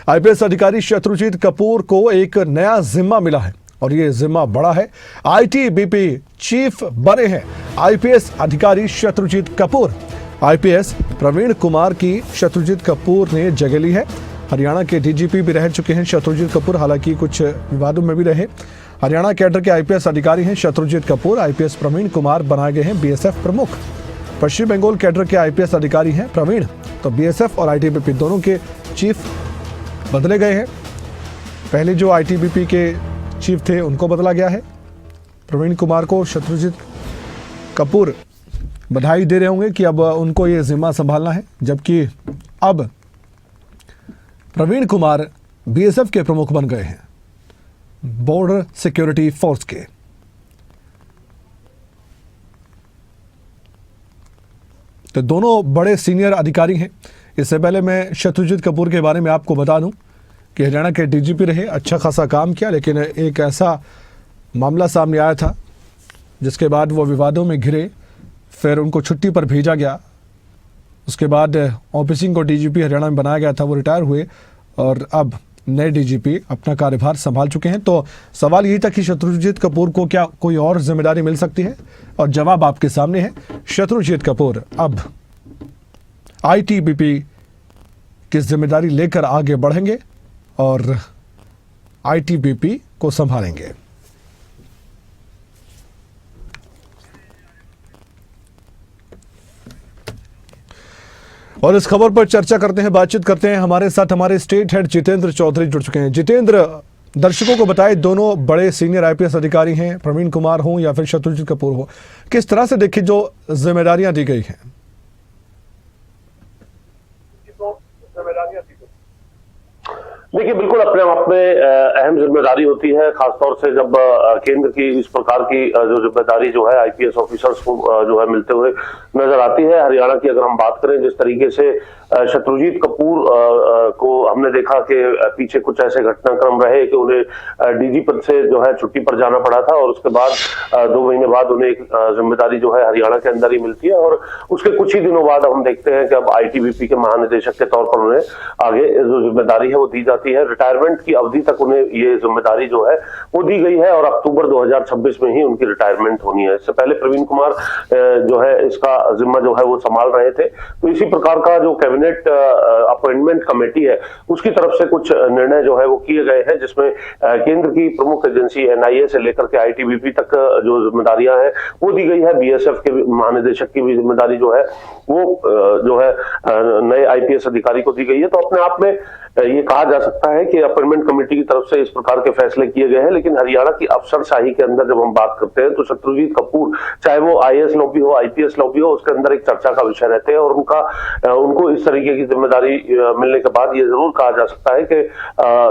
IPS अधिकारी शत्रुजीत कपूर को एक नया जिम्मा मिला है और ये जिम्मा बड़ा है। आईटीबीपी चीफ बने हैं आईपीएस अधिकारी शत्रुजीत कपूर। आईपीएस प्रवीण कुमार की शत्रुजीत कपूर ने जगह ली है। हरियाणा के डीजीपी भी रह चुके हैं शत्रुजीत कपूर, हालांकि कुछ विवादों में भी रहे। हरियाणा कैडर के आईपीएस अधिकारी हैं शत्रुजीत कपूर। आईपीएस प्रवीण कुमार बनाए गए हैं बीएसएफ प्रमुख। पश्चिम बंगाल कैडर के आईपीएस अधिकारी हैं प्रवीण, तो बीएसएफ और आईटीबीपी दोनों के चीफ बदले गए हैं। पहले जो आईटीबीपी के चीफ थे उनको बदला गया है। प्रवीण कुमार को शत्रुजीत कपूर बधाई दे रहे होंगे कि अब उनको ये जिम्मा संभालना है, जबकि अब प्रवीण कुमार बीएसएफ के प्रमुख बन गए हैं, बॉर्डर सिक्योरिटी फोर्स के। तो दोनों बड़े सीनियर अधिकारी हैं। इससे पहले मैं शत्रुजीत कपूर के बारे में आपको बता दूं कि हरियाणा के डीजीपी रहे, अच्छा खासा काम किया, लेकिन एक ऐसा मामला सामने आया था जिसके बाद वो विवादों में घिरे, फिर उनको छुट्टी पर भेजा गया। उसके बाद ओपी सिंह को डीजीपी हरियाणा में बनाया गया था, वो रिटायर हुए और अब नए डीजीपी अपना कार्यभार संभाल चुके हैं। तो सवाल यही था कि शत्रुजीत कपूर को क्या कोई और जिम्मेदारी मिल सकती है, और जवाब आपके सामने है। शत्रुजीत कपूर अब आईटीबीपी की जिम्मेदारी लेकर आगे बढ़ेंगे और आईटीबीपी को संभालेंगे। और इस खबर पर चर्चा करते हैं, बातचीत करते हैं। हमारे साथ हमारे स्टेट हेड जितेंद्र चौधरी जुड़ चुके हैं। जितेंद्र, दर्शकों को बताएं, दोनों बड़े सीनियर आईपीएस अधिकारी हैं, प्रवीण कुमार हो या फिर शत्रुजीत कपूर हो, किस तरह से देखिए जो जिम्मेदारियां दी गई हैं? देखिए, बिल्कुल अपने आप में अहम जिम्मेदारी होती है, खासतौर से जब केंद्र की इस प्रकार की जो जिम्मेदारी जो है आईपीएस ऑफिसर्स को जो है मिलते हुए नजर आती है। हरियाणा की अगर हम बात करें, जिस तरीके से शत्रुजीत कपूर को हमने देखा कि पीछे कुछ ऐसे घटनाक्रम रहे कि उन्हें डीजी पद से जो है छुट्टी पर जाना पड़ा था और उसके बाद 2 महीने बाद उन्हें एक जिम्मेदारी जो है हरियाणा के अंदर ही मिलती है, और उसके कुछ ही दिनों बाद हम देखते हैं कि अब आईटीबीपी के महानिदेशक के तौर पर उन्हें आगे जो जिम्मेदारी है वो दी जाती है। रिटायरमेंट की अवधि तक उन्हें ये जिम्मेदारी जो है वो दी गई है और अक्टूबर 2026 में ही उनकी रिटायरमेंट होनी है। इससे पहले प्रवीण कुमार जो है इसका जिम्मा जो है वो संभाल रहे थे। तो इसी प्रकार का जो कैबिनेट अपॉइंटमेंट कमेटी है उसकी तरफ से कुछ निर्णय जो है वो किए गए हैं, जिसमें केंद्र की प्रमुख एजेंसी एनआईए से लेकर के आईटीबीपी तक जो जिम्मेदारियां हैं वो दी गई है। बीएसएफ के महानिदेशक की भी जिम्मेदारी जो है वो जो है नए आईपीएस अधिकारी को दी गई है। तो अपने आप में ये कहा जा सकता है कि अपॉइंटमेंट कमेटी की तरफ से इस प्रकार के फैसले किए गए हैं। लेकिन हरियाणा की अफसरशाही के अंदर जब हम बात करते हैं तो शत्रुजीत कपूर, चाहे वो आईएएस लॉबी हो, आईपीएस लॉबी हो, उसके अंदर एक चर्चा का विषय रहते हैं, और उनको इस तरीके की जिम्मेदारी मिलने के बाद ये जरूर कहा जा सकता है कि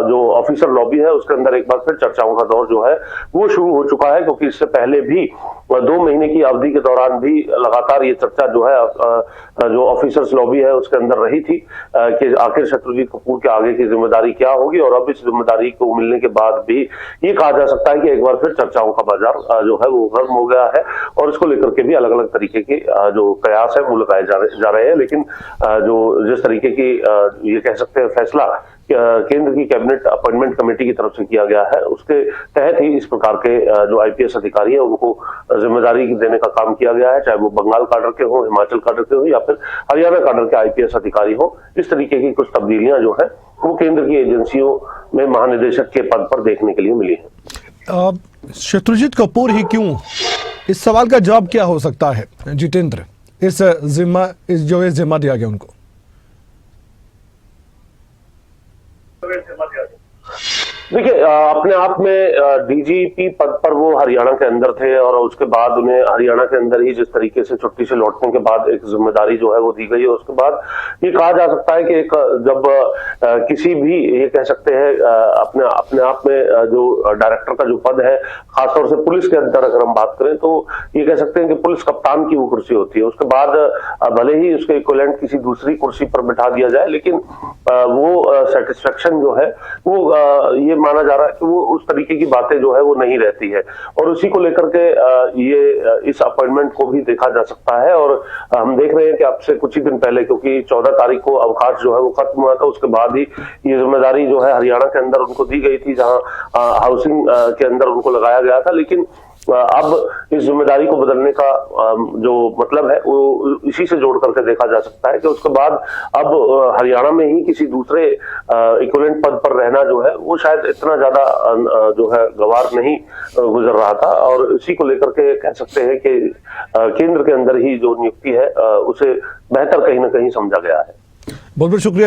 जो ऑफिसर लॉबी है उसके अंदर एक बार फिर चर्चाओं का दौर जो है वो शुरू हो चुका है, क्योंकि इससे पहले भी 2 महीने की अवधि के दौरान भी लगातार ये चर्चा जो है जो ऑफिसर्स लॉबी है उसके अंदर रही थी कि आखिर शत्रुजीत कपूर के आगे की जिम्मेदारी क्या होगी। और अब इस जिम्मेदारी को मिलने के बाद भी ये कहा जा सकता है कि एक बार फिर चर्चाओं का बाजार जो है वो गर्म हो गया है, और इसको लेकर के भी अलग अलग तरीके के जो प्रयास है वो लगाए जा रहे हैं। लेकिन जो जिस तरीके की ये कह सकते हैं फैसला केंद्र की कैबिनेट अपॉइंटमेंट कमेटी की तरफ से किया गया है, उसके तहत ही इस प्रकार के जो आईपीएस अधिकारी है उनको जिम्मेदारी देने का काम किया गया है, चाहे वो बंगाल काडर के हो, हिमाचल काडर के हो या फिर हरियाणा काडर के आईपीएस अधिकारी हो। इस तरीके की कुछ तब्दीलियां जो है वो केंद्र की एजेंसियों में महानिदेशक के पद पर देखने के लिए मिली है। शत्रुजीत कपूर ही क्यों? इस सवाल का जवाब क्या हो सकता है जितेंद्र, इस जिम्मा दिया गया उनको? देखिए, अपने आप में डीजीपी पद पर वो हरियाणा के अंदर थे, और उसके बाद उन्हें हरियाणा के अंदर ही जिस तरीके से छुट्टी से लौटने के बाद एक जिम्मेदारी जो है वो दी गई है, उसके बाद ये कहा जा सकता है कि एक जब किसी भी ये कह सकते हैं अपने आप में जो डायरेक्टर का जो पद है, खासतौर से पुलिस के अंदर अगर हम बात करें तो ये कह सकते हैं कि पुलिस कप्तान की वो कुर्सी होती है। उसके बाद भले ही उसके इक्विवेलेंट किसी दूसरी कुर्सी पर बैठा दिया जाए, लेकिन वो सेटिस्फेक्शन जो है वो ये माना जा रहा है कि वो उस तरीके की बातें जो है वो नहीं रहती है, और उसी को लेकर के ये इस अपॉइंटमेंट को भी देखा जा सकता है। और हम देख रहे हैं कि अब से कुछ ही दिन पहले, क्योंकि 14 तारीख को अवकाश जो है वो खत्म हुआ था, उसके बाद ही ये जिम्मेदारी जो है हरियाणा के अंदर उनको दी गई थी, जहां हाउसिंग के अंदर उनको लगाया गया था। लेकिन अब इस जिम्मेदारी को बदलने का जो मतलब है वो इसी से जोड़ करके देखा जा सकता है कि उसके बाद अब हरियाणा में ही किसी दूसरे इक्विवेलेंट पद पर रहना जो है वो शायद इतना ज्यादा जो है गवार नहीं गुजर रहा था, और इसी को लेकर के कह सकते हैं कि केंद्र के अंदर ही जो नियुक्ति है उसे बेहतर कहीं ना कहीं समझा गया है। बहुत बहुत शुक्रिया।